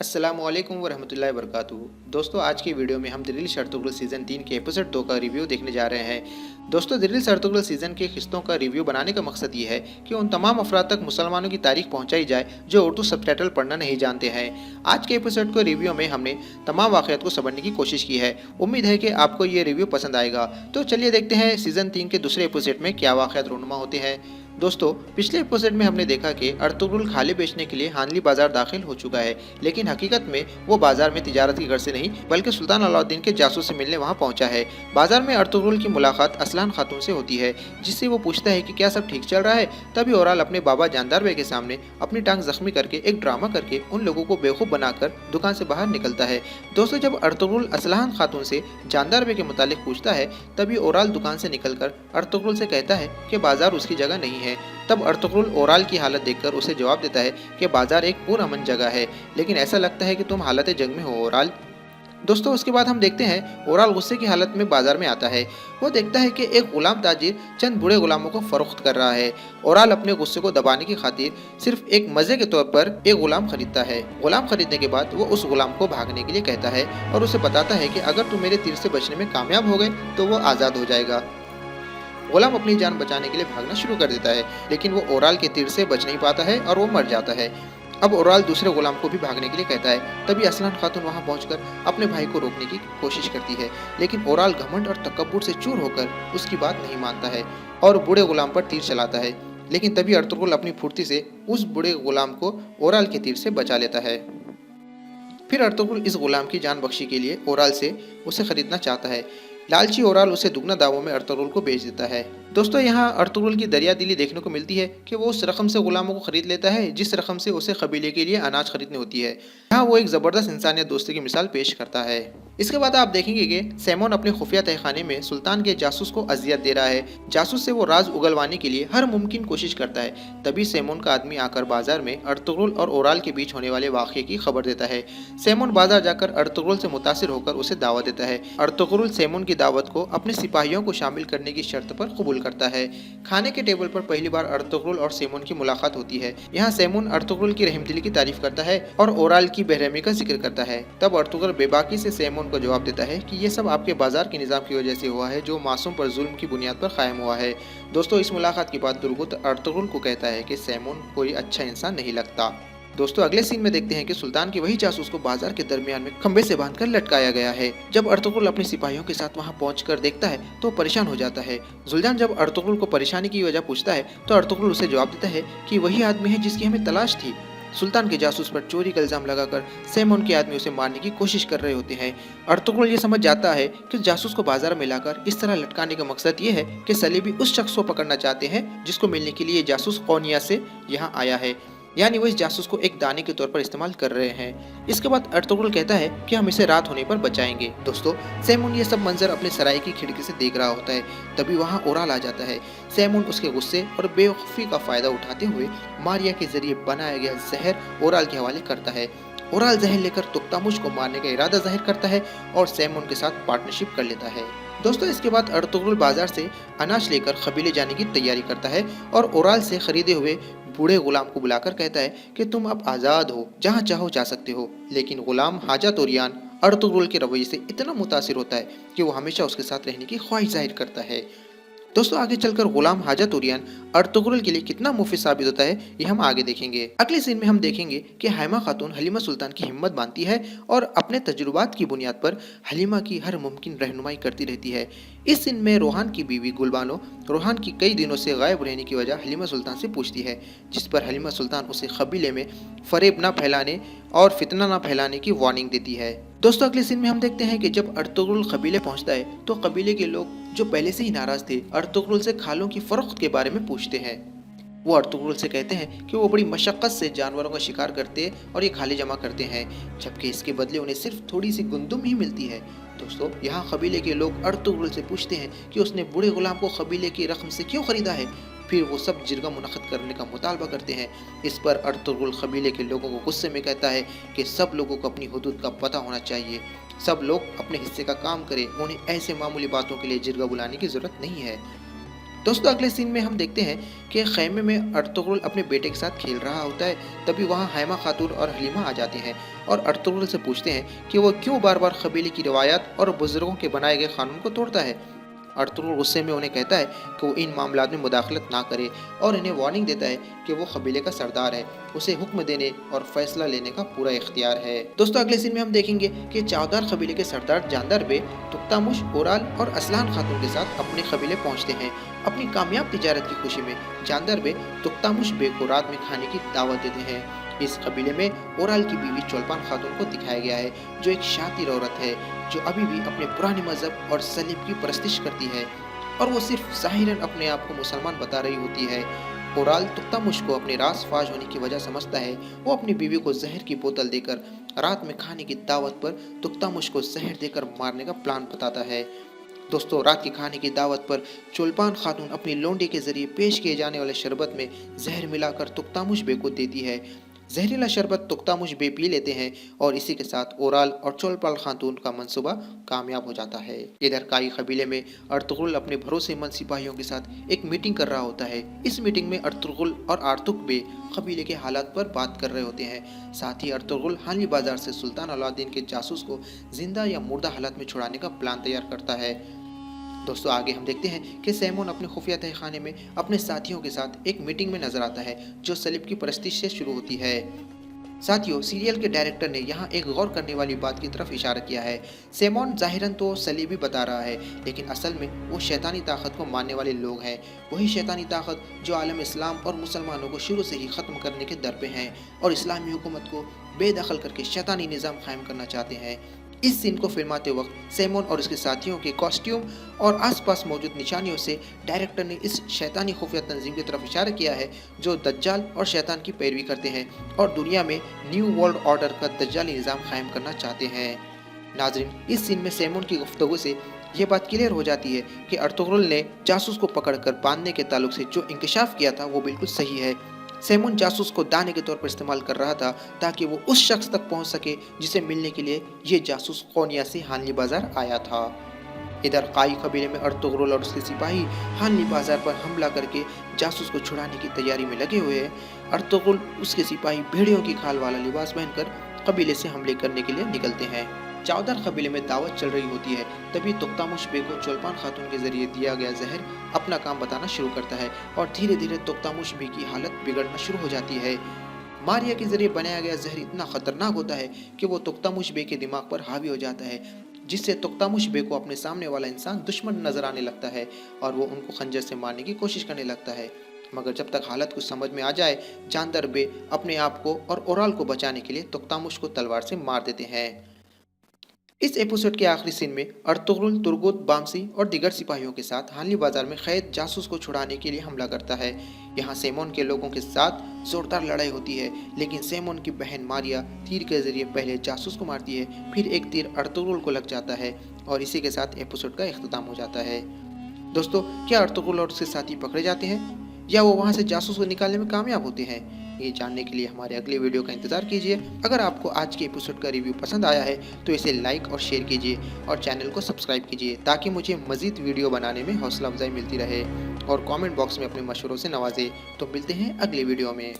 अस्सलामुअलैकुम वरहमतुल्लाहि वबरकातुहू। दोस्तों, आज की वीडियो में हम दिल अर्तुगरुल सीज़न 3 के एपिसोड 2 का रिव्यू देखने जा रहे हैं। दोस्तों, दिल अर्तुगरुल सीज़न के किस्तों का रिव्यू बनाने का मकसद ये है कि उन तमाम अफराद तक मुसलमानों की तारीख पहुंचाई जाए जो उर्दू सबटाइटल पढ़ना नहीं जानते हैं। आज के एपिसोड को रिव्यू में हमने तमाम वाक़यात को समझने की कोशिश की है। उम्मीद है कि आपको ये रिव्यू पसंद आएगा। तो चलिए देखते हैं सीज़न 3 के दूसरे एपिसोड में क्या वाक़यात रूनुमा होते हैं। दोस्तों, पिछले एपिसोड में हमने देखा कि अर्तुगरुल खाले बेचने के लिए हानली बाजार दाखिल हो चुका है, लेकिन हकीकत में वो बाजार में तिजारत की गर्ज से नहीं बल्कि सुल्तान अलाउद्दीन के जासूस से मिलने वहां पहुंचा है। बाजार में अर्तुगरुल की मुलाकात असलान खातून से होती है, जिससे वो पूछता है कि क्या सब ठीक चल रहा है। तभी ओराल अपने बाबा जानदार बे के सामने अपनी टांग जख्मी करके एक ड्रामा करके उन लोगों को बेवकूफ़ बनाकर दुकान से बाहर निकलता है। दोस्तों, जब अर्तुगरुल असलान खातून से जानदार बे के मुतालिक पूछता है, तभी ओराल दुकान से निकलकर अर्तुगरुल से कहता है कि बाजार उसकी जगह नहीं है। तब अर्तुगरुल ओराल की हालत देखकर उसे जवाब देता है कि बाजार एक पुरअमन जगह है, लेकिन ऐसा लगता है कि तुम हालत जंग में हो ओराल। दोस्तों, उसके बाद हम देखते हैं ओराल गुस्से की हालत में बाजार में आता है। वो देखता है कि एक गुलाम ताजिर चंद बूढ़े गुलामों को फरोख्त कर रहा है। ओराल अपने गुस्से को दबाने की खातिर सिर्फ एक मजे के तौर पर एक गुलाम खरीदता है। गुलाम खरीदने के बाद वो उस गुलाम को भागने के लिए कहता है और उसे बताता है कि अगर तुम मेरे तीर से बचने में कामयाब हो गए तो वो आज़ाद हो जाएगा। गुलाम अपनी जान बचाने के लिए भागना शुरू कर देता है, लेकिन वो ओराल के तीर से बच नहीं पाता है और वो मर जाता है। अब ओराल दूसरे गुलाम को भी भागने के लिए कहता है। तभी असलान खातून वहां पहुंचकर अपने भाई को रोकने की कोशिश करती है, लेकिन ओराल घमंड और तकब्बुर से चूर होकर उसकी बात नहीं मानता है और बूढ़े गुलाम पर तीर चलाता है। लेकिन तभी अर्तुगरुल अपनी फुर्ती से उस बूढ़े गुलाम को ओराल के तीर से बचा लेता है। फिर अर्तुगरुल इस गुलाम की जान बख्शी के लिए ओराल से उसे खरीदना चाहता है। लालची ओराल उसे दुगना दावों में अर्तुगरुल को बेच देता है। दोस्तों, यहाँ अर्तुगरुल की दरिया दिली देखने को मिलती है कि वो उस रकम से गुलामों को खरीद लेता है जिस रकम से उसे कबीले के लिए अनाज खरीदनी होती है। यहाँ वो एक ज़बरदस्त इंसानियत दोस्ती की मिसाल पेश करता है। इसके बाद आप देखेंगे कि सैमोन अपने खुफिया तहखाने में सुल्तान के जासूस को अजियत दे रहा है। जासूस से वो राज उगलवाने के लिए हर मुमकिन कोशिश करता है। तभी सैमोन का आदमी आकर बाजार में अर्तुगरुल और ओराल के बीच होने वाले वाक़े की खबर देता है। सैमोन बाजार जाकर अर्तुगरुल से मुतासिर होकर उसे दावत देता है। अर्तुगरुल सैमोन की दावत को अपने सिपाहियों को शामिल करने की शर्त पर कबूल करता है। खाने के टेबल पर पहली बार अर्तुगरुल और सैमोन की मुलाकात होती है। यहाँ सैमोन अर्तुगरुल की रहमदिली की तारीफ करता है और ओराल की बेरहमी का जिक्र करता है। तब अर्तुगरुल बेबाकी से सैमोन को जवाब देता है कि ये सब आपके बाजार के निज़ाम की वजह से हुआ है जो मासूम पर जुल्म की बुनियाद पर कायम हुआ है। दोस्तों, इस मुलाकात के बाद तुर्गुत अर्तुगरुल को कहता है कि सैमोन कोई अच्छा इंसान नहीं लगता। दोस्तों, अगले सीन में देखते हैं कि सुल्तान के वही जासूस को बाजार के दरमियान में खंबे से बांधकर लटकाया गया है। जब अर्तुगरुल अपने सिपाहियों के साथ वहां पहुंचकर देखता है तो परेशान हो जाता है। जुल्जान जब अर्तुगरुल को परेशानी की वजह पूछता है तो अर्तुगरुल उसे जवाब देता है कि वही आदमी है जिसकी हमें तलाश थी। सुल्तान के जासूस पर चोरी का इल्जाम लगाकर सैमोन के आदमी उसे मारने की कोशिश कर रहे होते हैं। अर्तुगरुल ये समझ जाता है कि जासूस को बाजार में लाकर इस तरह लटकाने का मकसद ये है कि सलीबी उस शख्स को पकड़ना चाहते हैं जिसको मिलने के लिए जासूस कौनिया से यहाँ आया है, यानी वो इस जासूस को एक दाने के तौर पर इस्तेमाल कर रहे हैं। इसके बाद अर्तुगरुल कहता है कि हम इसे रात होने पर बचाएंगे। दोस्तों, सैमोन ये सब मंजर अपने सराय की खिड़की से देख रहा होता है। तभी वहाँ ओराल आ जाता है। सैमोन उसके गुस्से और बेवकूफ़ी का फायदा उठाते हुए मारिया के जरिए बनाया गया जहर ओराल के हवाले करता है। ओराल जहर लेकर तुख्तामुश को मारने का इरादा जाहिर करता है और सैमोन के साथ पार्टनरशिप कर लेता है। दोस्तों, इसके बाद अर्तुगरुल बाजार से अनाज लेकर कबीले जाने की तैयारी करता है और ओराल से खरीदे हुए बूढ़े गुलाम को बुलाकर कहता है कि तुम अब आज़ाद हो, जहाँ चाहो जा सकते हो। लेकिन गुलाम हाजा तोरियान अर्तुगरुल के रवैये से इतना मुतासिर होता है कि वो हमेशा उसके साथ रहने की ख्वाहिश जाहिर करता है। दोस्तों, आगे चलकर गुलाम हाजा तोरियान अर्तुगरुल के लिए कितना मुफीद साबित होता है ये हम आगे देखेंगे। अगले सीन में हम देखेंगे कि हैमा खातून हलीमा सुल्तान की हिम्मत बांधती है और अपने तजुर्बात की बुनियाद पर हलीमा की हर मुमकिन रहनुमाई करती रहती है। इस सीन में रोहान की बीवी गुलबानो रोहान की कई दिनों से गायब रहने की वजह हलीमा सुल्तान से पूछती है, जिस पर हलीमा सुल्तान उसे कबीले में फरेब न फैलाने और फितना न फैलाने की वार्निंग देती है। दोस्तों, अगले सीन में हम देखते हैं कि जब अर्तुगरुल कबीले पहुंचता है तो कबीले के लोग जो पहले से ही नाराज थे अर्तुगरुल से खालों की फरोख्त के बारे में पूछते हैं। वो अर्तुगरुल से कहते हैं कि वो बड़ी मशक्क़त से जानवरों का शिकार करते और ये खाले जमा करते हैं, जबकि इसके बदले उन्हें सिर्फ थोड़ी सी गुंदुम ही मिलती है। दोस्तों, यहाँ कबीले के लोग अर्तुगरुल से पूछते हैं कि उसने बूढ़े गुलाम को कबीले की रकम से क्यों खरीदा है। फिर वो सब जिरगा मुनक़्क़िद करने का मुतालबा करते हैं। इस पर अर्तुगरुल कबीले के लोगों को गुस्से में कहता है कि सब लोगों को अपनी हुदूद का पता होना चाहिए, सब लोग अपने हिस्से का काम करें, उन्हें ऐसे मामूली बातों के लिए जिरगा बुलाने की ज़रूरत नहीं है। दोस्तों अगले सीन में हम देखते हैं कि खैमे में अर्तुगरुल अपने बेटे के साथ खेल रहा होता है। तभी वहाँ हैमा खातून और हलीमा आ जाती हैं और अर्तुगरुल से पूछते हैं कि वो क्यों बार बार कबीले की रिवायात और बुजुर्गों के बनाए गए कानून को तोड़ता है। अर्तुगरुल गुस्से में उन्हें कहता है कि वो इन मामलात में मुदाखलत ना करे और इन्हें वार्निंग देता है कि वो कबीले का सरदार है, उसे हुक्म देने और फैसला लेने का पूरा इख्तियार है। दोस्तों अगले सीन में हम देखेंगे कि चावदार कबीले के सरदार जानदार बे तुक्तामुश, ओराल और असलान खातून के साथ अपने कबीले पहुंचते हैं। अपनी कामयाब तिजारत की खुशी में जानदार बे तुक्तामुश बे को रात में खाने की दावत देते हैं। इस कबीले में ओराल की बीवी चोलपान खातून को दिखाया गया है, जो एक शातिर औरत है जो अभी भी अपने पुराने मजहब और सलीब की परस्तिश करती है और वो सिर्फ ज़ाहिरन अपने आप को मुसलमान बता रही होती है। ओराल तुक्तामुश को अपने राज फाज होने की वजह समझता है। वो अपनी बीवी को जहर की बोतल देकर रात में खाने की दावत पर तुक्तामुश को जहर देकर मारने का प्लान बताता है। दोस्तों रात के खाने की दावत पर चोलपान खातून अपनी लोंडी के जरिए पेश किए जाने वाले शरबत में जहर मिलाकर तुक्तामुश बे को देती है। जहरीला शरबत तुक्तामुश बे पी लेते हैं और इसी के साथ ओराल और चोलपान खातून का मंसूबा कामयाब हो जाता है। इधर काई कबीले में अर्तुगरुल अपने भरोसेमंद सिपाहियों के साथ एक मीटिंग कर रहा होता है। इस मीटिंग में अर्तुगरुल और आर्तुक बे कबीले के हालात पर बात कर रहे होते हैं। साथ ही अर्तुगरुल हाली बाजार से सुल्तान अलाउद्दीन के जासूस को जिंदा या मुर्दा हालत में छुड़ाने का प्लान तैयार करता है। दोस्तों आगे हम देखते हैं कि सैमोन अपने खुफिया तहखाने में अपने साथियों के साथ एक मीटिंग में नजर आता है जो सलीब की परस्तिश से शुरू होती है। साथियों सीरियल के डायरेक्टर ने यहाँ एक गौर करने वाली बात की तरफ इशारा किया है। सैमोन जाहिरन तो सलीबी बता रहा है, लेकिन असल में वो शैतानी ताकत को मानने वाले लोग हैं। वही शैतानी ताकत जो आलम इस्लाम और मुसलमानों को शुरू से ही ख़त्म करने के दर पे हैं और इस्लामी हुकूमत को बेदखल करके शैतानी निज़ाम कायम करना चाहते हैं। इस सीन को फिल्माते वक्त सैमोन और उसके साथियों के कॉस्ट्यूम और आसपास मौजूद निशानियों से डायरेक्टर ने इस शैतानी खुफिया तंजीम की तरफ इशारा किया है जो दज्जाल और शैतान की पैरवी करते हैं और दुनिया में न्यू वर्ल्ड ऑर्डर का दज्जाली निज़ाम कायम करना चाहते हैं। नाजरीन इस सीन में सैमोन की गुफ्तगू से ये बात क्लियर हो जाती है कि अर्तुगरुल ने जासूस को पकड़कर बांधने के ताल्लुक से जो इंकशाफ किया था वो बिल्कुल सही है। सैमोन जासूस को दाने के तौर पर इस्तेमाल कर रहा था ताकि वो उस शख्स तक पहुंच सके जिसे मिलने के लिए ये जासूस कोनिया से हानली बाजार आया था। इधर काई कबीले में अर्तुगरुल और उसके सिपाही हानली बाजार पर हमला करके जासूस को छुड़ाने की तैयारी में लगे हुए हैं। अर्तुगरुल उसके सिपाही भेड़ियों की खाल वाला लिबास पहनकर कबीले से हमले करने के लिए निकलते हैं। चावदार कबीले में दावत चल रही होती है। तभी तुक्तामुश बे को चोलपान खातून के जरिए दिया गया जहर अपना काम बताना शुरू करता है और धीरे धीरे तुक्तामुश बे की हालत बिगड़ना शुरू हो जाती है। मारिया के जरिए बनाया गया जहर इतना खतरनाक होता है कि वो तुक्तामुश बे के दिमाग पर हावी हो जाता है, जिससे तुक्तामुश बे को अपने सामने वाला इंसान दुश्मन नजर आने लगता है और वो उनको खंजर से मारने की कोशिश करने लगता है। मगर जब तक हालत कुछ समझ में आ जाए, जानदार बे अपने आप को और ओराल को बचाने के लिए तुक्तामुश को तलवार से मार देते हैं। इस एपिसोड के आखिरी सीन में अर्तुगरुल तुर्गुत, बामसी और दिगर सिपाहियों के साथ हानली बाजार में कैद जासूस को छुड़ाने के लिए हमला करता है। यहाँ सैमोन के लोगों के साथ जोरदार लड़ाई होती है, लेकिन सैमोन की बहन मारिया तीर के जरिए पहले जासूस को मारती है, फिर एक तीर अर्तुगरुल को लग जाता है और इसी के साथ एपिसोड का इख्तिताम हो जाता है। दोस्तों क्या अर्तुगरुल और उसके साथी पकड़े जाते हैं या वो वहाँ से जासूस को निकालने में कामयाब होते हैं? ये जानने के लिए हमारे अगले वीडियो का इंतजार कीजिए। अगर आपको आज के एपिसोड का रिव्यू पसंद आया है तो इसे लाइक और शेयर कीजिए और चैनल को सब्सक्राइब कीजिए ताकि मुझे मज़ीद वीडियो बनाने में हौसला अफजाई मिलती रहे और कमेंट बॉक्स में अपने मशवरों से नवाजें। तो मिलते हैं अगले वीडियो में।